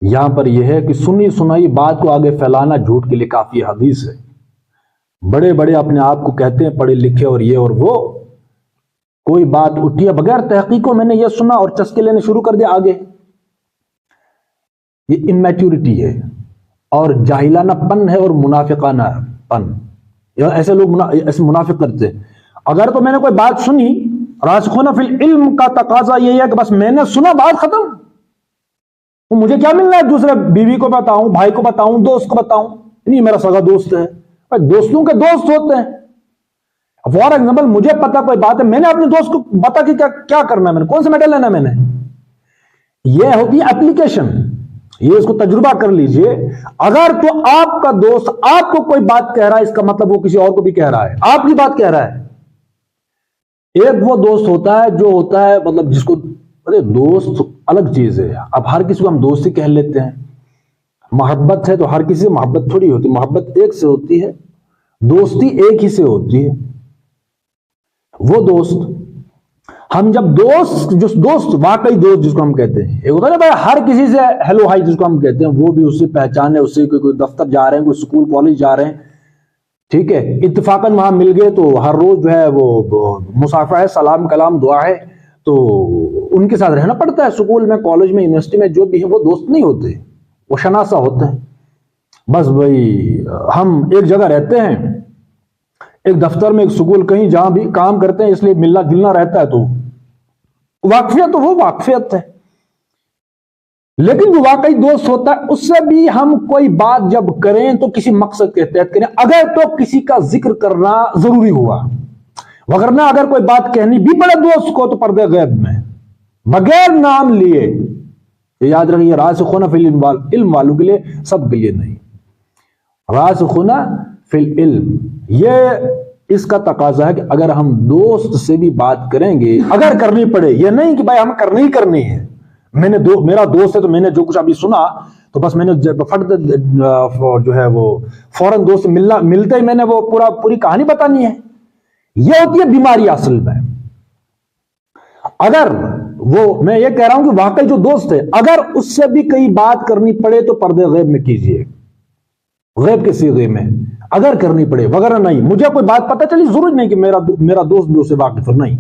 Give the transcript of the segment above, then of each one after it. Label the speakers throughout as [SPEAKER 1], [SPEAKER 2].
[SPEAKER 1] یہاں پر یہ ہے کہ سنی سنائی بات کو آگے پھیلانا جھوٹ کے لیے کافی حدیث ہے. بڑے بڑے اپنے آپ کو کہتے ہیں پڑھے لکھے اور یہ اور وہ، کوئی بات اٹھی ہے بغیر تحقیقوں میں نے یہ سنا اور چسکے لینے شروع کر دیا آگے. یہ اممیچورٹی ہے اور جاہلانہ پن ہے اور منافقانہ پن. ایسے لوگ ایسے منافق کرتے ہیں. اگر تو میں نے کوئی بات سنی، راسخون فی العلم کا تقاضا یہ ہے کہ بس میں نے سنا بات ختم. مجھے کیا ملنا ہے دوسرے بیوی کو بتاؤں، بھائی کو بتاؤں، دوست کو بتاؤں؟ نہیں میرا سگا دوست ہے. دوستوں کے دوست ہوتے ہیں. فار ایگزامپل مجھے پتا کوئی بات ہے، میں نے اپنے دوست کو پتا کہ کیا کرنا ہے، میں نے کون سے میڈل لینا ہے میں نے. یہ ہوتی ہے اپلیکیشن. یہ اس کو تجربہ کر لیجئے. اگر تو آپ کا دوست آپ کو کوئی بات کہہ رہا ہے، اس کا مطلب وہ کسی اور کو بھی کہہ رہا ہے، آپ کی بات کہہ رہا ہے. ایک وہ دوست ہوتا ہے جو ہوتا ہے مطلب جس کو دوست الگ چیز ہے. اب ہر کسی کو ہم دوست ہی کہہ لیتے ہیں. محبت ہے تو ہر کسی سے محبت تھوڑی ہوتی. محبت ایک سے ہوتی ہے، دوستی ایک ہی سے ہوتی ہے. وہ دوست ہم جب دوست واقعی دوست جس کو ہم کہتے ہیں، ایک ہوتا ہے بھائی ہر کسی سے ہیلو ہائی جس کو ہم کہتے ہیں، وہ بھی اس سے پہچان ہے، اس سے کوئی دفتر جا رہے ہیں، کوئی اسکول کالج جا رہے ہیں، ٹھیک ہے، اتفاقاً وہاں مل گئے تو ہر روز جو ہے وہ مصافحہ ہے، سلام کلام دعا ہے، تو ان کے ساتھ رہنا پڑتا ہے. اسکول میں، کالج میں، یونیورسٹی میں جو بھی ہیں وہ دوست نہیں ہوتے، وہ شناسہ ہوتے ہیں. بس بھائی ہم ایک جگہ رہتے ہیں، ایک دفتر میں، ایک سکول، کہیں جہاں بھی کام کرتے ہیں، اس لیے ملنا جلنا رہتا ہے، تو واقفیت تو وہ واقفیت ہے. لیکن جو واقعی دوست ہوتا ہے اس سے بھی ہم کوئی بات جب کریں تو کسی مقصد کے تحت کریں، اگر تو کسی کا ذکر کرنا ضروری ہوا. وگرنہ اگر کوئی بات کہنی بھی پڑے دوست کو تو پردے غیب میں بغیر نام لیے. یاد رکھیے راسخون فی العلم، علم والوں کے لیے، سب کے لیے نہیں. راسخون فی العلم یہ اس کا تقاضا ہے کہ اگر ہم دوست سے بھی بات کریں گے، اگر کرنی پڑے، یہ نہیں کہ بھائی ہم کرنی ہی کرنی ہے. میرا دوست ہے تو میں نے جو کچھ ابھی سنا تو بس میں نے جو ہے وہ فوراً دوست ملتے ہی میں نے وہ پوری کہانی بتانی ہے. یہ ہوتی ہے بیماری اصل میں. اگر میں یہ کہہ رہا ہوں کہ واقعی جو دوست ہے، اگر اس سے بھی کئی بات کرنی پڑے تو پردے غیب میں کیجئے، غیب کے صیغے میں اگر کرنی پڑے، وغیرہ نہیں. مجھے کوئی بات پتہ چلی، ضروری نہیں کہ میرا دوست بھی اسے واقف ہے، نہیں.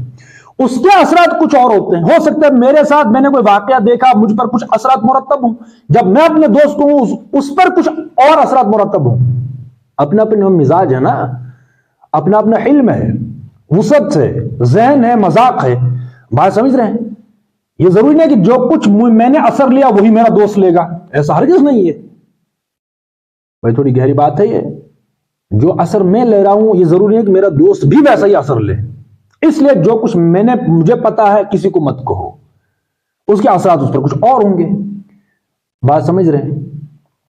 [SPEAKER 1] اس کے اثرات کچھ اور ہوتے ہیں. ہو سکتا ہے میرے ساتھ میں نے کوئی واقعہ دیکھا، مجھ پر کچھ اثرات مرتب ہوں، جب میں اپنے دوست کو ہوں اس پر کچھ اور اثرات مرتب ہوں. اپنا اپنا مزاج ہے نا، اپنا اپنا علم ہے، وسعت ہے، ذہن ہے، مذاق ہے. بات سمجھ رہے ہیں؟ یہ ضروری نہیں کہ جو کچھ میں نے اثر لیا وہی میرا دوست لے گا، ایسا ہرگز نہیں ہے. بھائی تھوڑی گہری بات ہے یہ. جو اثر میں لے رہا ہوں یہ ضروری ہے کہ میرا دوست بھی ویسا ہی اثر لے. اس لیے جو کچھ مجھے پتا ہے کسی کو مت کہو، اس کے اثرات اس پر کچھ اور ہوں گے. بات سمجھ رہے ہیں؟